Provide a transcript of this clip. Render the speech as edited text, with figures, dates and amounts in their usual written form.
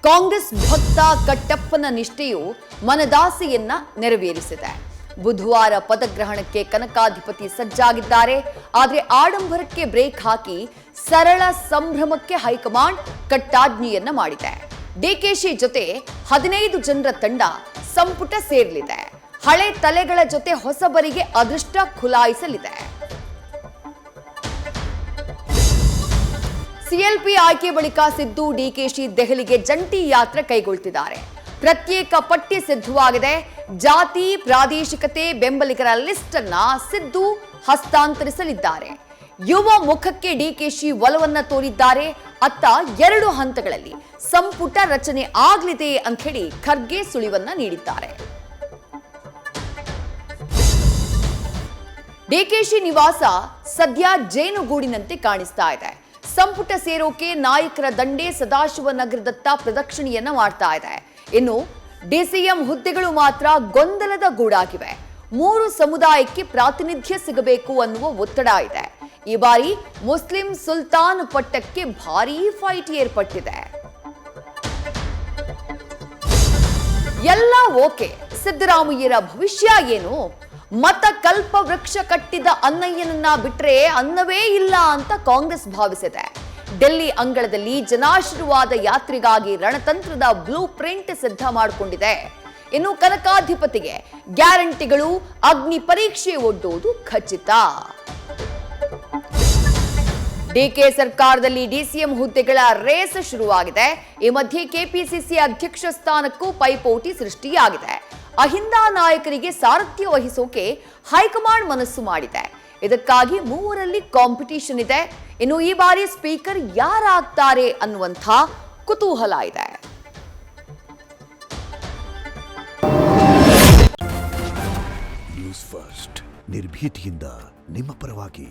ಕಾಂಗ್ರೆಸ್ ಭಕ್ತ ಕಟ್ಟಪ್ಪನ ನಿಷ್ಠೆಯು ಮನದಾಸೆಯನ್ನ ನೆರವೇರಿಸಿದೆ. ಬುಧವಾರ ಪದಗ್ರಹಣಕ್ಕೆ ಕನಕಾಧಿಪತಿ ಸಜ್ಜಾಗಿದ್ದಾರೆ. ಆದರೆ ಆಡಂಬರಕ್ಕೆ ಬ್ರೇಕ್ ಹಾಕಿ ಸರಳ ಸಂಭ್ರಮಕ್ಕೆ ಹೈಕಮಾಂಡ್ ಕಟ್ಟಾಜ್ಞೆಯನ್ನ ಮಾಡಿದೆ. ಡಿಕೆಶಿ ಜೊತೆ 15 ಜನರ ತಂಡ ಸಂಪುಟ ಸೇರಲಿದೆ. ಹಳೆ ತಲೆಗಳ ಜೊತೆ ಹೊಸಬರಿಗೆ ಅದೃಷ್ಟ ಖುಲಾಯಿಸಲಿದೆ. ಸಿಎಲ್ಪಿ ಆಯ್ಕೆ ಬಳಿಕ ಸಿದ್ದು ಡಿಕೆಶಿ ದೆಹಲಿಗೆ ಜಂಟಿ ಯಾತ್ರೆ ಕೈಗೊಳ್ತಿದ್ದಾರೆ. ಪ್ರತ್ಯೇಕ ಪಟ್ಟಿ ಸಿದ್ಧವಾಗಿದೆ. ಜಾತಿ ಪ್ರಾದೇಶಿಕತೆ ಬೆಂಬಲಿಗರ ಲಿಸ್ಟ್ ಅನ್ನ ಸಿದ್ದು ಹಸ್ತಾಂತರಿಸಲಿದ್ದಾರೆ. ಯುವ ಮುಖಕ್ಕೆ ಡಿಕೆಶಿ ಒಲವನ್ನ ತೋರಿದ್ದಾರೆ. ಅತ್ತ 2 ಹಂತಗಳಲ್ಲಿ ಸಂಪುಟ ರಚನೆ ಆಗಲಿದೆ ಅಂತ ಹೇಳಿ ಖರ್ಗೆ ಸುಳಿವನ್ನ ನೀಡಿದ್ದಾರೆ. ಡಿಕೆಶಿ ನಿವಾಸ ಸದ್ಯ ಜೇನುಗೂಡಿನಂತೆ ಕಾಣಿಸ್ತಾ ಇದೆ. ಸಂಪುಟ ಸೇರೋಕೆ ನಾಯಕರ ದಂಡೆ ಸದಾಶಿವನಗರದತ್ತ ಪ್ರದಕ್ಷಿಣೆಯನ್ನ ಮಾಡ್ತಾ ಇದೆ. ಇನ್ನು ಡಿಸಿಎಂ ಹುದ್ದೆಗಳು ಮಾತ್ರ ಗೊಂದಲದ ಗೂಡಾಗಿವೆ. 3 ಸಮುದಾಯಕ್ಕೆ ಪ್ರಾತಿನಿಧ್ಯ ಸಿಗಬೇಕು ಅನ್ನುವ ಒತ್ತಡ ಇದೆ. ಈ ಬಾರಿ ಮುಸ್ಲಿಂ ಸುಲ್ತಾನ್ ಪಟ್ಟಕ್ಕೆ ಭಾರೀ ಫೈಟ್ ಏರ್ಪಟ್ಟಿದೆ. ಎಲ್ಲ ಓಕೆ, ಸಿದ್ದರಾಮಯ್ಯರ ಭವಿಷ್ಯ ಏನು? ಮತ ಕಲ್ಪ ವೃಕ್ಷ ಕಟ್ಟಿದ ಅನ್ನಯ್ಯನನ್ನ ಬಿಟ್ರೆ ಅನ್ನವೇ ಇಲ್ಲ ಅಂತ ಕಾಂಗ್ರೆಸ್ ಭಾವಿಸಿದೆ. ಡೆಲ್ಲಿ ಅಂಗಳದಲ್ಲಿ ಜನಾಶೀರ್ವಾದ ಯಾತ್ರೆಗಾಗಿ ರಣತಂತ್ರದ ಬ್ಲೂ ಪ್ರಿಂಟ್ ಸಿದ್ಧ ಮಾಡಿಕೊಂಡಿದೆ. ಇನ್ನು ಕನಕಾಧಿಪತಿಗೆ ಗ್ಯಾರಂಟಿಗಳು, ಅಗ್ನಿ ಪರೀಕ್ಷೆ ಒಡ್ಡುವುದು ಖಚಿತ. ಡಿಕೆ ಸರ್ಕಾರದಲ್ಲಿ ಡಿಸಿಎಂ ಹುದ್ದೆಗಳ ರೇಸ್ ಶುರುವಾಗಿದೆ. ಈ ಮಧ್ಯೆ ಕೆಪಿಸಿಸಿ ಅಧ್ಯಕ್ಷ ಸ್ಥಾನಕ್ಕೂ ಪೈಪೋಟಿ ಸೃಷ್ಟಿಯಾಗಿದೆ. ಅಹಿಂದ ನಾಯಕರಿಗೆ ಸಾರಥ್ಯ ವಹಿಸೋಕೆ ಹೈಕಮಾಂಡ್ ಮನಸ್ಸು ಮಾಡಿದೆ. ಇದಕ್ಕಾಗಿ 3ರಲ್ಲಿ ಕಾಂಪಿಟಿಷನ್ ಇದೆ. ಇನ್ನು ಈ ಬಾರಿ ಸ್ಪೀಕರ್ ಯಾರಾಗ್ತಾರೆ ಅನ್ನುವಂಥ ಕುತೂಹಲ ಇದೆ. ನ್ಯೂಸ್ ಫಸ್ಟ್ ನಿರ್ಭೀತಿಯಿಂದ ನಿಮ್ಮ ಪರವಾಗಿ.